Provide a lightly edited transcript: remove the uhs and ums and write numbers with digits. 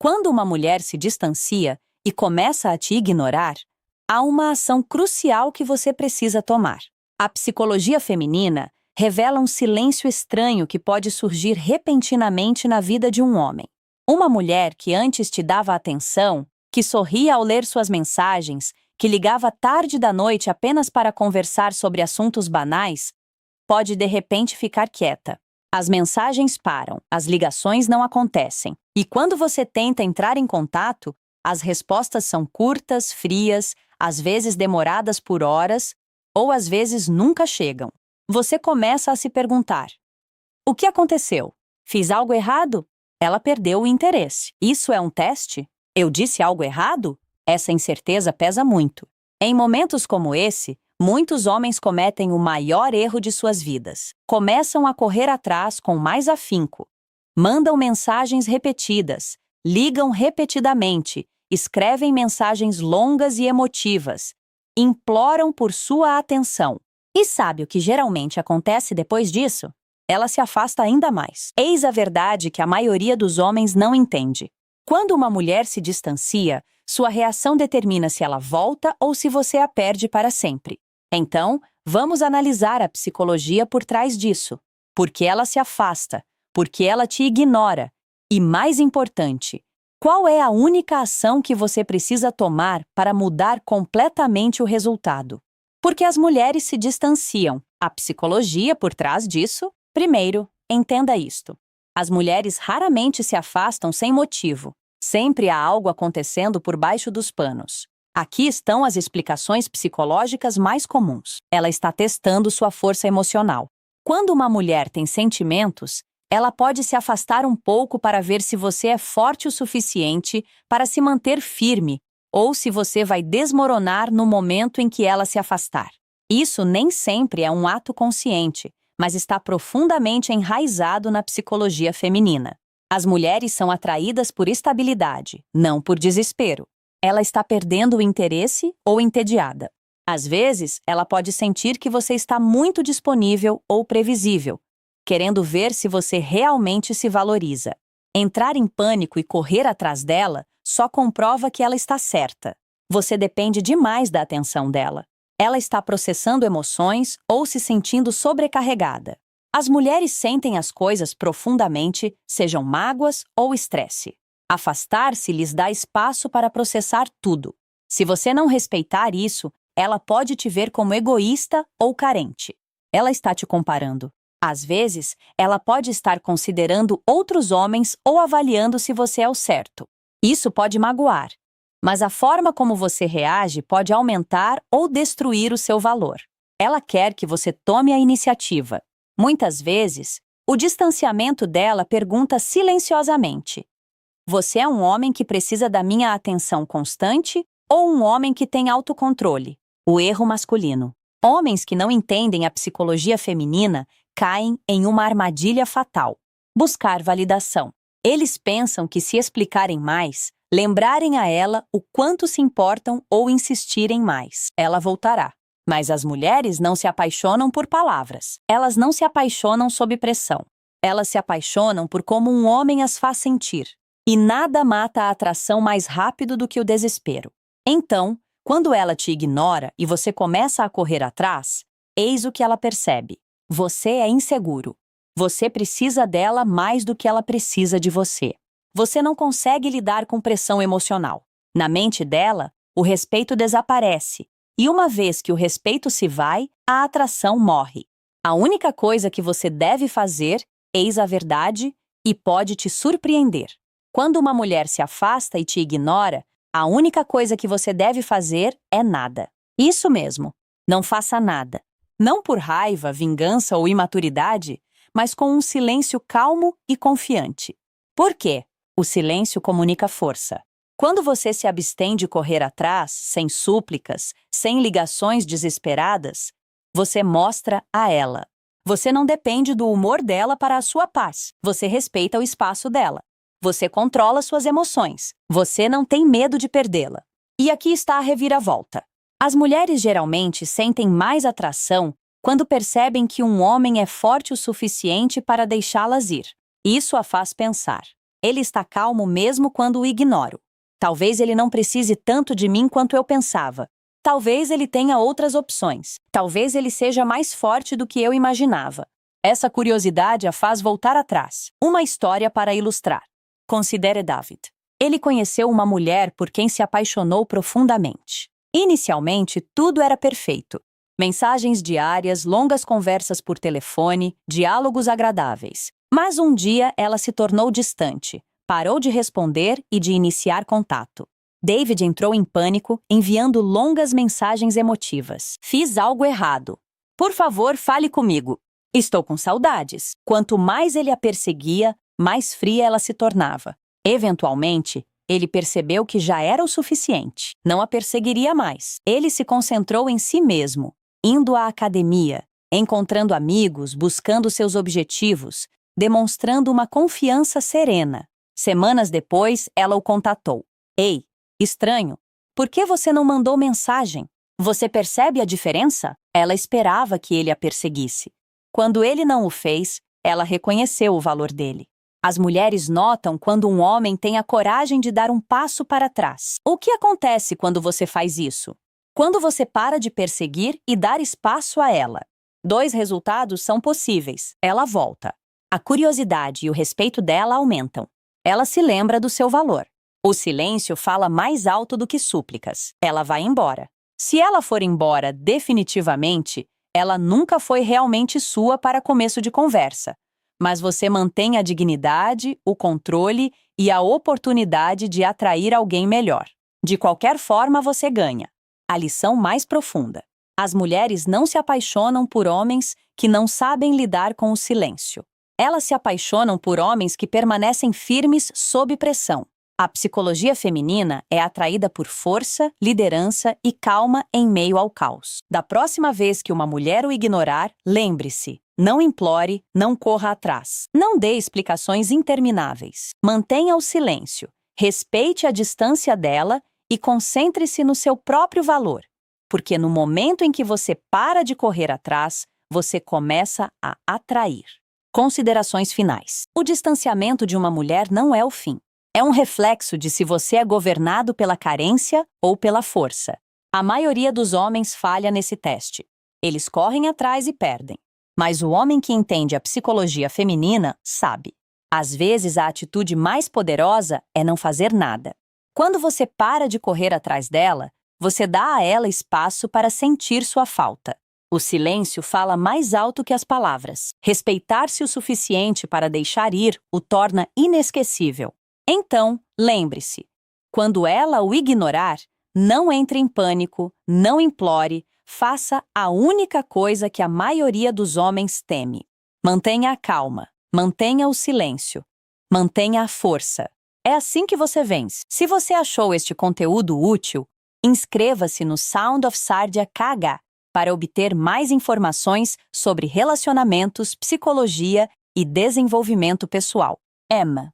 Quando uma mulher se distancia e começa a te ignorar, há uma ação crucial que você precisa tomar. A psicologia feminina revela um silêncio estranho que pode surgir repentinamente na vida de um homem. Uma mulher que antes te dava atenção, que sorria ao ler suas mensagens, que ligava tarde da noite apenas para conversar sobre assuntos banais, pode de repente ficar quieta. As mensagens param, as ligações não acontecem. E quando você tenta entrar em contato, as respostas são curtas, frias, às vezes demoradas por horas, ou às vezes nunca chegam. Você começa a se perguntar: o que aconteceu? Fiz algo errado? Ela perdeu o interesse. Isso é um teste? Eu disse algo errado? Essa incerteza pesa muito. Em momentos como esse, muitos homens cometem o maior erro de suas vidas. Começam a correr atrás com mais afinco. Mandam mensagens repetidas, ligam repetidamente, escrevem mensagens longas e emotivas, imploram por sua atenção. E sabe o que geralmente acontece depois disso? Ela se afasta ainda mais. Eis a verdade que a maioria dos homens não entende. Quando uma mulher se distancia, sua reação determina se ela volta ou se você a perde para sempre. Então, vamos analisar a psicologia por trás disso. Por que ela se afasta? Por que ela te ignora? E mais importante, qual é a única ação que você precisa tomar para mudar completamente o resultado? Porque as mulheres se distanciam. A psicologia por trás disso? Primeiro, entenda isto. As mulheres raramente se afastam sem motivo. Sempre há algo acontecendo por baixo dos panos. Aqui estão as explicações psicológicas mais comuns. Ela está testando sua força emocional. Quando uma mulher tem sentimentos, ela pode se afastar um pouco para ver se você é forte o suficiente para se manter firme ou se você vai desmoronar no momento em que ela se afastar. Isso nem sempre é um ato consciente, mas está profundamente enraizado na psicologia feminina. As mulheres são atraídas por estabilidade, não por desespero. Ela está perdendo o interesse ou entediada. Às vezes, ela pode sentir que você está muito disponível ou previsível, querendo ver se você realmente se valoriza. Entrar em pânico e correr atrás dela só comprova que ela está certa. Você depende demais da atenção dela. Ela está processando emoções ou se sentindo sobrecarregada. As mulheres sentem as coisas profundamente, sejam mágoas ou estresse. Afastar-se lhes dá espaço para processar tudo. Se você não respeitar isso, ela pode te ver como egoísta ou carente. Ela está te comparando. Às vezes, ela pode estar considerando outros homens ou avaliando se você é o certo. Isso pode magoar, mas a forma como você reage pode aumentar ou destruir o seu valor. Ela quer que você tome a iniciativa. Muitas vezes, o distanciamento dela pergunta silenciosamente: você é um homem que precisa da minha atenção constante ou um homem que tem autocontrole? O erro masculino. Homens que não entendem a psicologia feminina caem em uma armadilha fatal: buscar validação. Eles pensam que se explicarem mais, lembrarem a ela o quanto se importam ou insistirem mais, ela voltará. Mas as mulheres não se apaixonam por palavras. Elas não se apaixonam sob pressão. Elas se apaixonam por como um homem as faz sentir. E nada mata a atração mais rápido do que o desespero. Então, quando ela te ignora e você começa a correr atrás, eis o que ela percebe: você é inseguro. Você precisa dela mais do que ela precisa de você. Você não consegue lidar com pressão emocional. Na mente dela, o respeito desaparece. E uma vez que o respeito se vai, a atração morre. A única coisa que você deve fazer, eis a verdade, e pode te surpreender. Quando uma mulher se afasta e te ignora, a única coisa que você deve fazer é nada. Isso mesmo, não faça nada. Não por raiva, vingança ou imaturidade, mas com um silêncio calmo e confiante. Por quê? O silêncio comunica força. Quando você se abstém de correr atrás, sem súplicas, sem ligações desesperadas, você mostra a ela. Você não depende do humor dela para a sua paz. Você respeita o espaço dela. Você controla suas emoções. Você não tem medo de perdê-la. E aqui está a reviravolta. As mulheres geralmente sentem mais atração quando percebem que um homem é forte o suficiente para deixá-las ir. Isso a faz pensar: Ele está calmo mesmo quando o ignoro. Talvez ele não precise tanto de mim quanto eu pensava. Talvez ele tenha outras opções. Talvez ele seja mais forte do que eu imaginava. Essa curiosidade a faz voltar atrás. Uma história para ilustrar. Considere David. Ele conheceu uma mulher por quem se apaixonou profundamente. Inicialmente, tudo era perfeito. Mensagens diárias, longas conversas por telefone, diálogos agradáveis. Mas um dia ela se tornou distante, parou de responder e de iniciar contato. David entrou em pânico, enviando longas mensagens emotivas. Fiz algo errado. Por favor, fale comigo. Estou com saudades. Quanto mais ele a perseguia, mais fria ela se tornava. Eventualmente, ele percebeu que já era o suficiente. Não a perseguiria mais. Ele se concentrou em si mesmo, indo à academia, encontrando amigos, buscando seus objetivos, demonstrando uma confiança serena. Semanas depois, ela o contatou. Ei, estranho, por que você não mandou mensagem? Você percebe a diferença? Ela esperava que ele a perseguisse. Quando ele não o fez, ela reconheceu o valor dele. As mulheres notam quando um homem tem a coragem de dar um passo para trás. O que acontece quando você faz isso? Quando você para de perseguir e dar espaço a ela. 2 resultados são possíveis. Ela volta. A curiosidade e o respeito dela aumentam. Ela se lembra do seu valor. O silêncio fala mais alto do que súplicas. Ela vai embora. Se ela for embora definitivamente, ela nunca foi realmente sua para começo de conversa. Mas você mantém a dignidade, o controle e a oportunidade de atrair alguém melhor. De qualquer forma, você ganha. A lição mais profunda. As mulheres não se apaixonam por homens que não sabem lidar com o silêncio. Elas se apaixonam por homens que permanecem firmes sob pressão. A psicologia feminina é atraída por força, liderança e calma em meio ao caos. Da próxima vez que uma mulher o ignorar, lembre-se, não implore, não corra atrás. Não dê explicações intermináveis. Mantenha o silêncio, respeite a distância dela e concentre-se no seu próprio valor. Porque no momento em que você para de correr atrás, você começa a atrair. Considerações finais. O distanciamento de uma mulher não é o fim. É um reflexo de se você é governado pela carência ou pela força. A maioria dos homens falha nesse teste. Eles correm atrás e perdem. Mas o homem que entende a psicologia feminina sabe. Às vezes, a atitude mais poderosa é não fazer nada. Quando você para de correr atrás dela, você dá a ela espaço para sentir sua falta. O silêncio fala mais alto que as palavras. Respeitar-se o suficiente para deixar ir o torna inesquecível. Então, lembre-se, quando ela o ignorar, não entre em pânico, não implore, faça a única coisa que a maioria dos homens teme. Mantenha a calma, mantenha o silêncio, mantenha a força. É assim que você vence. Se você achou este conteúdo útil, inscreva-se no Sound of Sardia KH para obter mais informações sobre relacionamentos, psicologia e desenvolvimento pessoal. Emma.